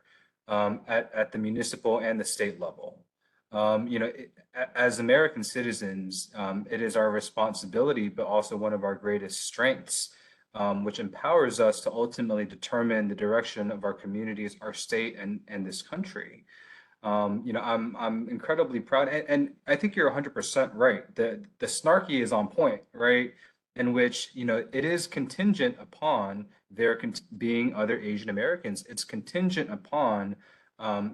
B: at the municipal and the state level. You know, as American citizens, it is our responsibility, but also one of our greatest strengths, which empowers us to ultimately determine the direction of our communities, our state, and this country. You know, I'm incredibly proud, and I think you're 100% right. The snarky is on point, right? In which, you know, it is contingent upon there being other Asian Americans. It's contingent upon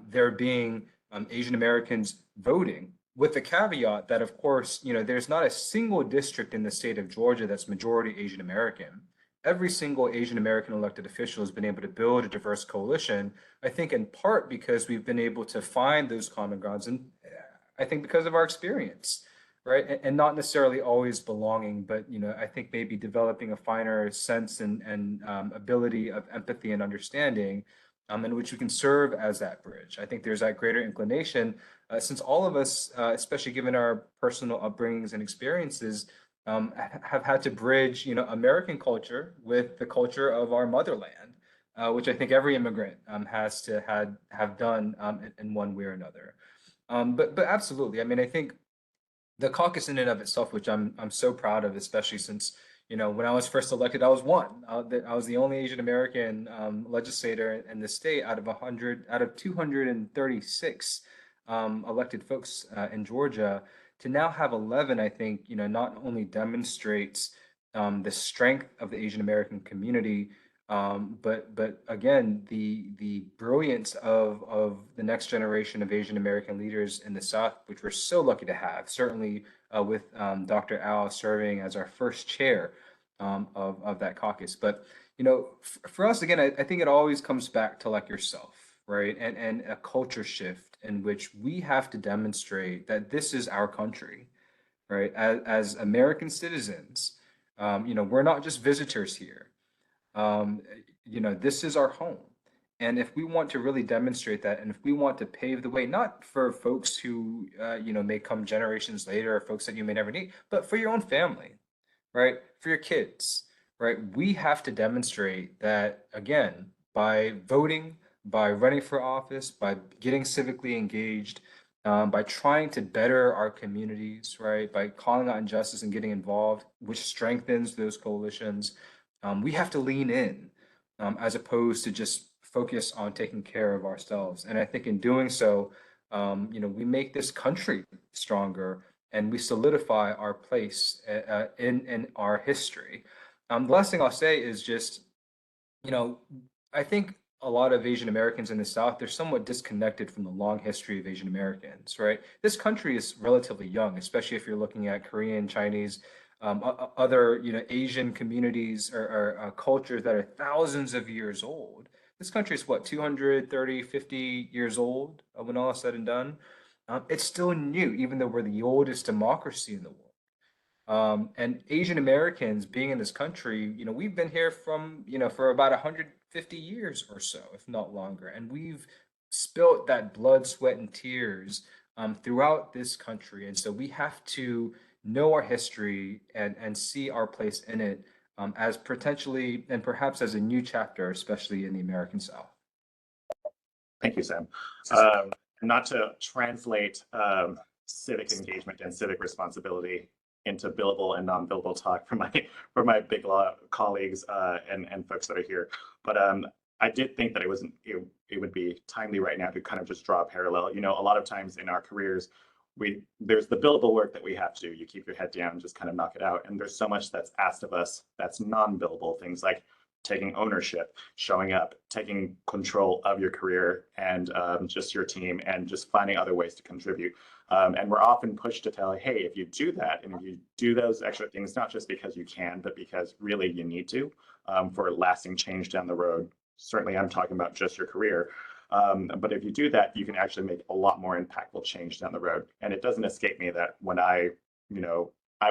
B: there being Asian Americans voting, with the caveat that, of course, you know, there's not a single district in the state of Georgia that's majority Asian American. Every single Asian American elected official has been able to build a diverse coalition, I think in part because we've been able to find those common grounds, and I think because of our experience, right? And not necessarily always belonging, but, you know, I think maybe developing a finer sense and ability of empathy and understanding, in which we can serve as that bridge. I think there's that greater inclination, since all of us, especially given our personal upbringings and experiences, have had to bridge, you know, American culture with the culture of our motherland, which I think every immigrant has to have done in one way or another. But absolutely, I mean, I think the caucus in and of itself, which I'm so proud of, especially since, you know, when I was first elected, I was one. I was the only Asian American legislator in the state out of 236 elected folks in Georgia. To now have 11, I think, you know, not only demonstrates the strength of the Asian American community, but again, the brilliance of the next generation of Asian American leaders in the South, which we're so lucky to have, certainly with Dr. Al serving as our first chair of that caucus. But, you know, for us, again, I think it always comes back to like yourself, right? And a culture shift in which we have to demonstrate that this is our country, right? As American citizens, you know, we're not just visitors here. You know, this is our home. And if we want to really demonstrate that, and if we want to pave the way, not for folks who, you know, may come generations later, or folks that you may never meet, but for your own family, right? For your kids, right? We have to demonstrate that, again, by voting, by running for office, by getting civically engaged, by trying to better our communities, right? By calling out injustice and getting involved, which strengthens those coalitions. We have to lean in, as opposed to just focus on taking care of ourselves. And I think in doing so, you know, we make this country stronger and we solidify our place in our history. The last thing I'll say is just, you know, I think a lot of Asian Americans in the South, they're somewhat disconnected from the long history of Asian Americans, right? This country is relatively young, especially if you're looking at Korean, Chinese, other, you know, Asian communities or cultures that are thousands of years old. This country is what, 230, 50 years old when all is said and done. It's still new, even though we're the oldest democracy in the world. And Asian Americans being in this country, you know, we've been here from, you know, for about 150 years or so, if not longer. And we've spilt that blood, sweat, and tears throughout this country. And so we have to know our history and see our place in it as potentially and perhaps as a new chapter, especially in the American South.
A: Thank you, Sam. Not to translate civic engagement and civic responsibility into billable and non-billable talk for my big law colleagues and folks that are here, but I did think that it would be timely right now to kind of just draw a parallel. You know, a lot of times in our careers, there's the billable work that we have to do. You keep your head down, just kind of knock it out. And there's so much that's asked of us that's non-billable, things like taking ownership, showing up, taking control of your career and just your team, and just finding other ways to contribute. And we're often pushed to tell, hey, if you do that and if you do those extra things, not just because you can, but because really you need to for lasting change down the road. Certainly, I'm talking about just your career. But if you do that, you can actually make a lot more impactful change down the road. And it doesn't escape me that when I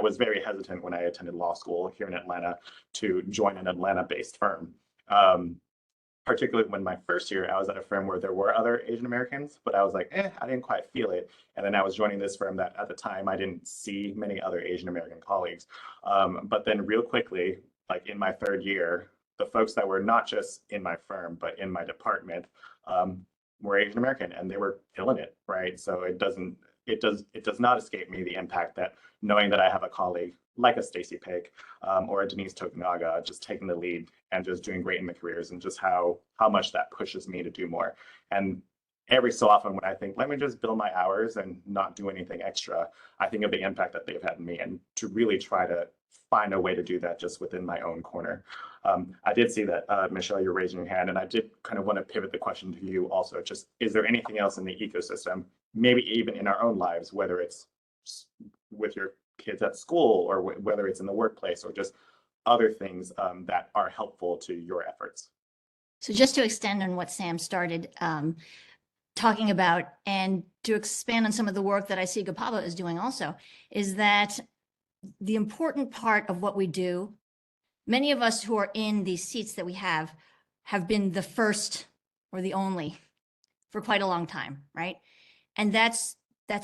A: was very hesitant when I attended law school here in Atlanta to join an Atlanta-based firm. Particularly when my first year, I was at a firm where there were other Asian Americans, but I was like, I didn't quite feel it. And then I was joining this firm that at the time I didn't see many other Asian American colleagues. But then real quickly, like in my third year, the folks that were not just in my firm, but in my department were Asian American, and they were killing it, right? So it does not escape me the impact that knowing that I have a colleague like a Stacy Pick or a Denise Tokunaga just taking the lead and just doing great in their careers, and just how much that pushes me to do more. And every so often when I think, let me just bill my hours and not do anything extra, I think of the impact that they've had on me, and to really try to find a way to do that just within my own corner. I did see that, Michelle, you're raising your hand, and I did kind of want to pivot the question to you also. Just, is there anything else in the ecosystem, maybe even in our own lives, whether it's with your kids at school or whether it's in the workplace or just other things that are helpful to your efforts?
D: So just to extend on what Sam started talking about, and to expand on some of the work that I see GPABA is doing also, is that the important part of what we do, many of us who are in these seats that we have been the first or the only for quite a long time, right? And that's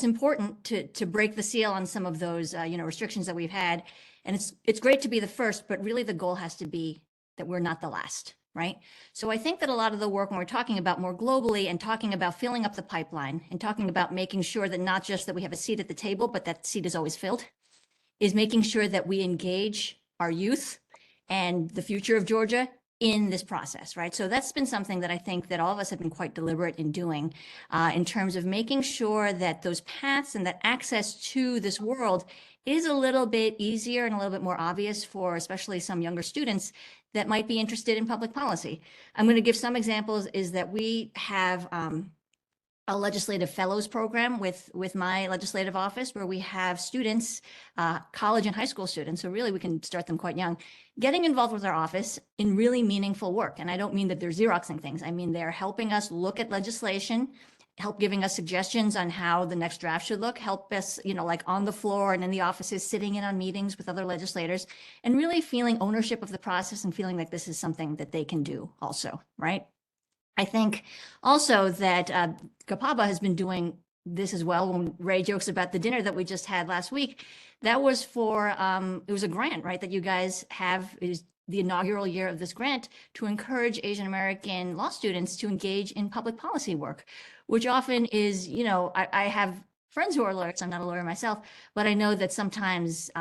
D: important to break the seal on some of those restrictions that we've had. And it's great to be the first, but really the goal has to be that we're not the last, right? So I think that a lot of the work when we're talking about more globally and talking about filling up the pipeline and talking about making sure that not just that we have a seat at the table, but that seat is always filled, is making sure that we engage our youth and the future of Georgia in this process, right? So that's been something that I think that all of us have been quite deliberate in doing in terms of making sure that those paths and that access to this world is a little bit easier and a little bit more obvious for especially some younger students that might be interested in public policy. I'm going to give some examples, is that we have a legislative fellows program with my legislative office, where we have students, college and high school students, so really we can start them quite young, getting involved with our office in really meaningful work. And I don't mean that they're Xeroxing things. I mean, they're helping us look at legislation, help giving us suggestions on how the next draft should look, help us, like on the floor and in the offices, sitting in on meetings with other legislators, and really feeling ownership of the process and feeling like this is something that they can do also, right? I think also that GPABA has been doing this as well. When Ray jokes about the dinner that we just had last week, that was for, it was a grant, right, that you guys have, is the inaugural year of this grant to encourage Asian American law students to engage in public policy work, which often is, I have friends who are lawyers. I'm not a lawyer myself, but I know that sometimes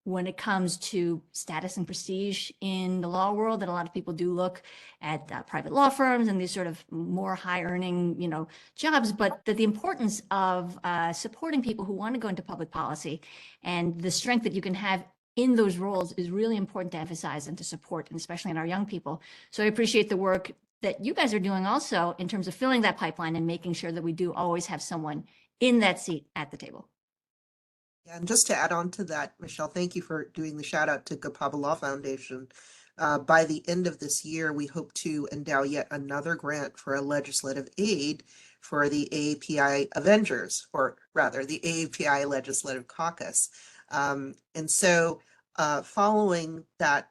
D: when it comes to status and prestige in the law world, that a lot of people do look at private law firms and these sort of more high earning, jobs, but that the importance of supporting people who want to go into public policy and the strength that you can have in those roles is really important to emphasize and to support, and especially in our young people. So I appreciate the work that you guys are doing also in terms of filling that pipeline and making sure that we do always have someone in that seat at the table.
C: Yeah, and just to add on to that, Michelle, thank you for doing the shout out to GPABA Law Foundation. By the end of this year, we hope to endow yet another grant for a legislative aid for the AAPI Avengers, or rather the AAPI Legislative Caucus. And so following that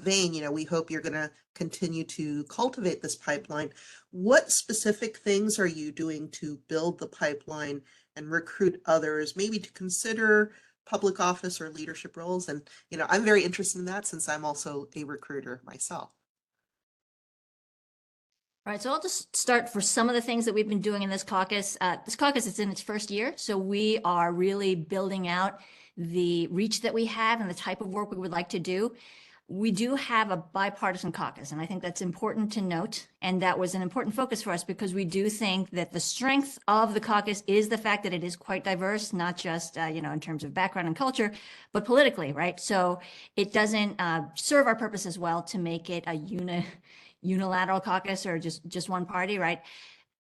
C: vein, we hope you're going to continue to cultivate this pipeline. What specific things are you doing to build the pipeline and recruit others, maybe to consider public office or leadership roles. And, I'm very interested in that since I'm also a recruiter myself.
D: All right, so I'll just start for some of the things that we've been doing in this caucus. This caucus is in its first year, so we are really building out the reach that we have and the type of work we would like to do. We do have a bipartisan caucus, and I think that's important to note. And that was an important focus for us because we do think that the strength of the caucus is the fact that it is quite diverse, not just, in terms of background and culture, but politically, right? So it doesn't serve our purpose as well to make it a unilateral caucus or just one party, right?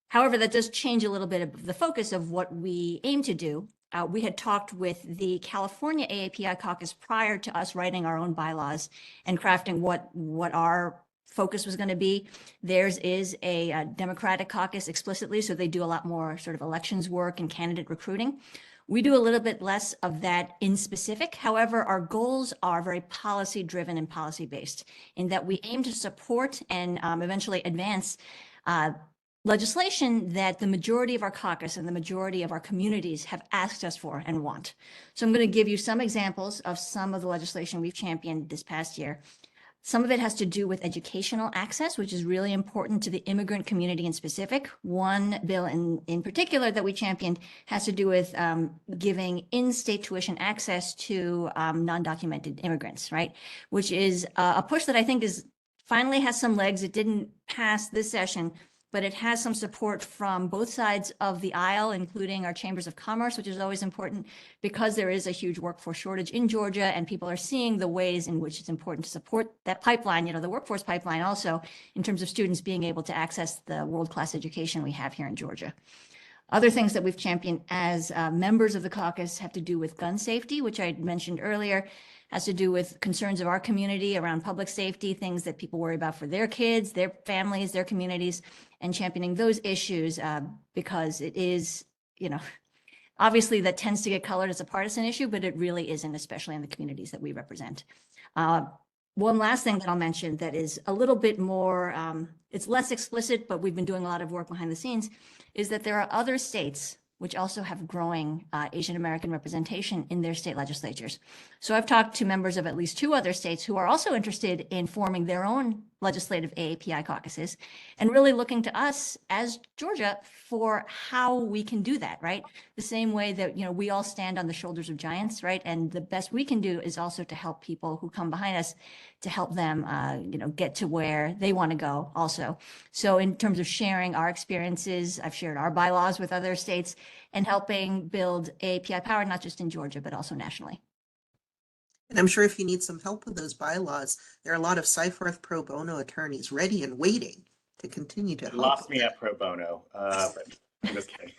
D: However, that does change a little bit of the focus of what we aim to do. We had talked with the California AAPI caucus prior to us writing our own bylaws and crafting what our focus was going to be. Theirs is a Democratic caucus explicitly, so they do a lot more sort of elections work and candidate recruiting. We do a little bit less of that in specific. However, our goals are very policy driven and policy based in that we aim to support and eventually advance legislation that the majority of our caucus and the majority of our communities have asked us for and want. So I'm going to give you some examples of some of the legislation we've championed this past year. Some of it has to do with educational access, which is really important to the immigrant community in specific. One bill in particular that we championed has to do with giving in-state tuition access to non-documented immigrants, right? Which is a push that I think finally has some legs. It didn't pass this session, but it has some support from both sides of the aisle, including our chambers of commerce, which is always important because there is a huge workforce shortage in Georgia and people are seeing the ways in which it's important to support that pipeline, the workforce pipeline also in terms of students being able to access the world-class education we have here in Georgia. Other things that we've championed as members of the caucus have to do with gun safety, which I mentioned earlier, has to do with concerns of our community around public safety, things that people worry about for their kids, their families, their communities, and championing those issues because it is, obviously that tends to get colored as a partisan issue, but it really isn't, especially in the communities that we represent. One last thing that I'll mention that is a little bit more, it's less explicit, but we've been doing a lot of work behind the scenes, is that there are other states which also have growing Asian American representation in their state legislatures. So I've talked to members of at least 2 other states who are also interested in forming their own legislative AAPI caucuses and really looking to us as Georgia for how we can do that, right? The same way that, we all stand on the shoulders of giants, right? And the best we can do is also to help people who come behind us to help them, get to where they want to go also. So in terms of sharing our experiences, I've shared our bylaws with other states and helping build AAPI power, not just in Georgia, but also nationally.
C: And I'm sure if you need some help with those bylaws, there are a lot of Seyfarth pro bono attorneys ready and waiting to continue to help.
A: Lost me at pro bono, but I'm just kidding.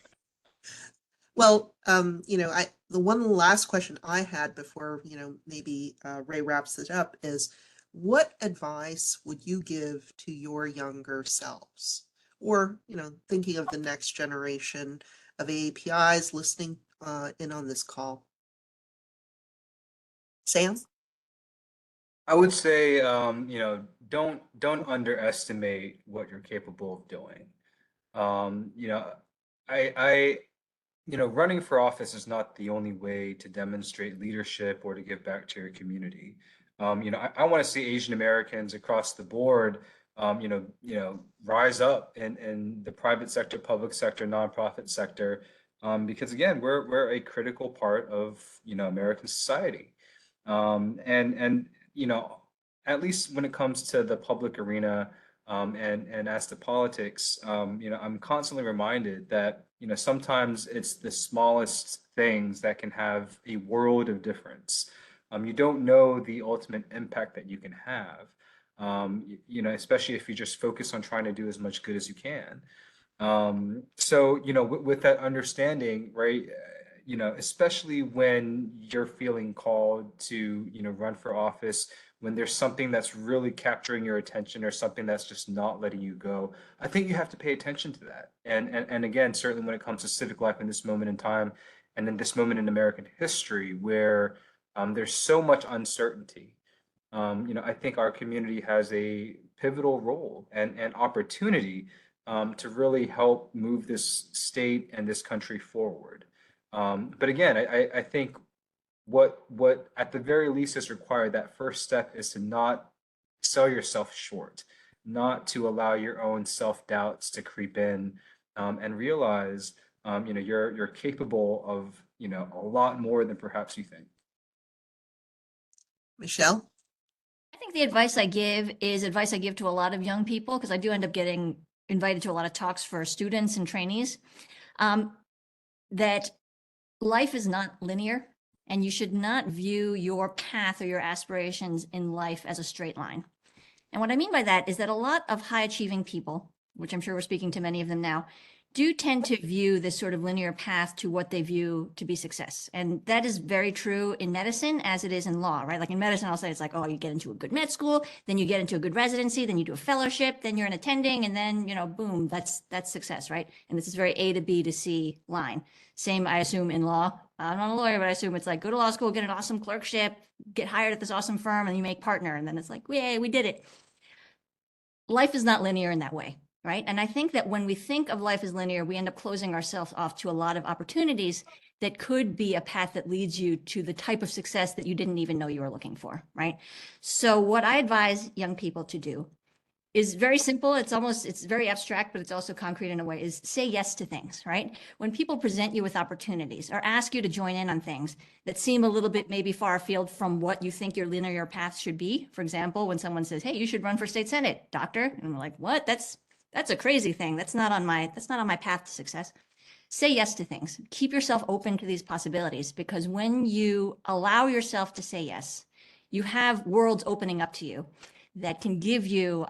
C: Well, the one last question I had before, maybe Ray wraps it up is, what advice would you give to your younger selves? Or, thinking of the next generation of AAPIs listening in on this call? Sam?
B: I would say, don't underestimate what you're capable of doing. Running for office is not the only way to demonstrate leadership or to give back to your community. I want to see Asian Americans across the board, rise up in the private sector, public sector, nonprofit sector, because again, we're a critical part of, American society. At least when it comes to the public arena, and as to politics, I'm constantly reminded that, sometimes it's the smallest things that can have a world of difference. You don't know the ultimate impact that you can have, especially if you just focus on trying to do as much good as you can. With that understanding, right, especially when you're feeling called to, run for office, when there's something that's really capturing your attention or something that's just not letting you go, I think you have to pay attention to that. And again, certainly when it comes to civic life in this moment in time, and in this moment in American history where there's so much uncertainty, I think our community has a pivotal role and opportunity to really help move this state and this country forward. But again, I think what at the very least is required, that first step is to not sell yourself short, not to allow your own self-doubts to creep in, and realize you're capable of a lot more than perhaps you think.
C: Michelle?
D: I think the advice I give is advice I give to a lot of young people, because I do end up getting invited to a lot of talks for students and trainees, that life is not linear, and you should not view your path or your aspirations in life as a straight line. And what I mean by that is that a lot of high achieving people, which I'm sure we're speaking to many of them now, do tend to view this sort of linear path to what they view to be success. And that is very true in medicine as it is in law, right? Like in medicine, I'll say it's like, oh, you get into a good med school, then you get into a good residency, then you do a fellowship, then you're an attending, and then, boom, that's success, right? And this is very A to B to C line. Same, I assume, in law. I'm not a lawyer, but I assume it's like, go to law school, get an awesome clerkship, get hired at this awesome firm, and you make partner. And then it's like, yay, we did it. Life is not linear in that way, right? And I think that when we think of life as linear, we end up closing ourselves off to a lot of opportunities that could be a path that leads you to the type of success that you didn't even know you were looking for, right? So what I advise young people to do is very simple. It's very abstract, but it's also concrete in a way, is say yes to things, right? When people present you with opportunities or ask you to join in on things that seem a little bit maybe far afield from what you think your linear path should be. For example, when someone says, hey, you should run for state senate, doctor. And I'm like, what? That's a crazy thing. That's not on my path to success. Say yes to things. Keep yourself open to these possibilities, because when you allow yourself to say yes, you have worlds opening up to you that can give you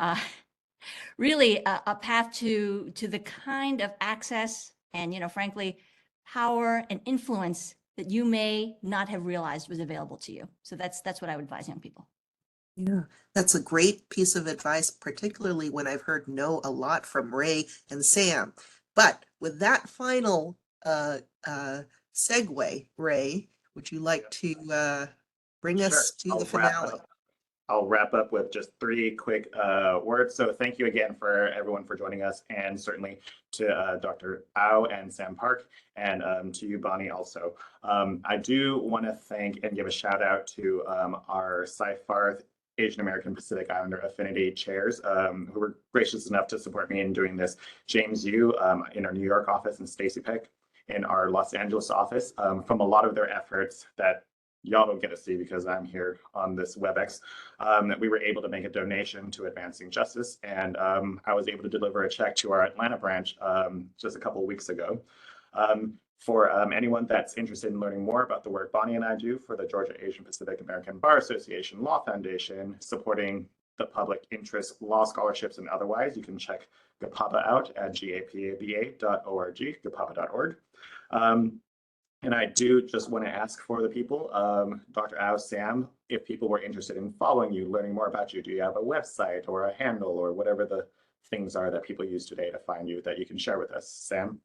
D: really a path to the kind of access and, frankly, power and influence that you may not have realized was available to you. So that's what I would advise young people.
C: Yeah, that's a great piece of advice, particularly when I've heard no a lot from Ray and Sam. But with that final segue, Ray, would you like to bring us to the finale?
A: I'll wrap up with just 3 quick words. So thank you again for everyone for joining us, and certainly to Dr. Au and Sam Park, and to you, Bonnie, also. I do want to thank and give a shout out to our Seyfarth Asian American Pacific Islander Affinity chairs, who were gracious enough to support me in doing this. James Yu in our New York office, and Stacy Peck in our Los Angeles office, from a lot of their efforts that y'all don't get to see because I'm here on this WebEx, that we were able to make a donation to Advancing Justice. And I was able to deliver a check to our Atlanta branch just a couple of weeks ago. For anyone that's interested in learning more about the work Bonnie and I do for the Georgia Asian Pacific American Bar Association Law Foundation, supporting the public interest law scholarships and otherwise, you can check GAPABA out at gapaba.org, gapaba.org. And I do just want to ask for the people, Dr. Au, Sam, if people were interested in following you, learning more about you, do you have a website or a handle or whatever the things are that people use today to find you that you can share with us? Sam?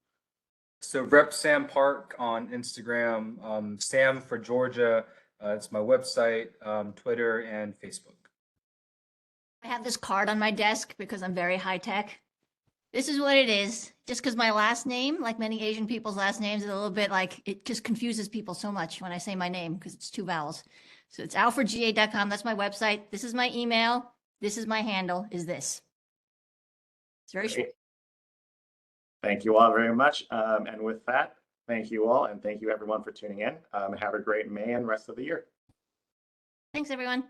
B: So Rep Sam Park on Instagram, Sam for Georgia. It's my website, Twitter, and Facebook.
D: I have this card on my desk because I'm very high tech. This is what it is. Just because my last name, like many Asian people's last names, is a little bit like, it just confuses people so much when I say my name because it's 2 vowels. So it's alforga.com. That's my website. This is my email. This is my handle, is this. It's very short.
A: Thank you all very much. And with that, thank you all, and thank you everyone for tuning in. Have a great May and rest of the year.
D: Thanks, everyone.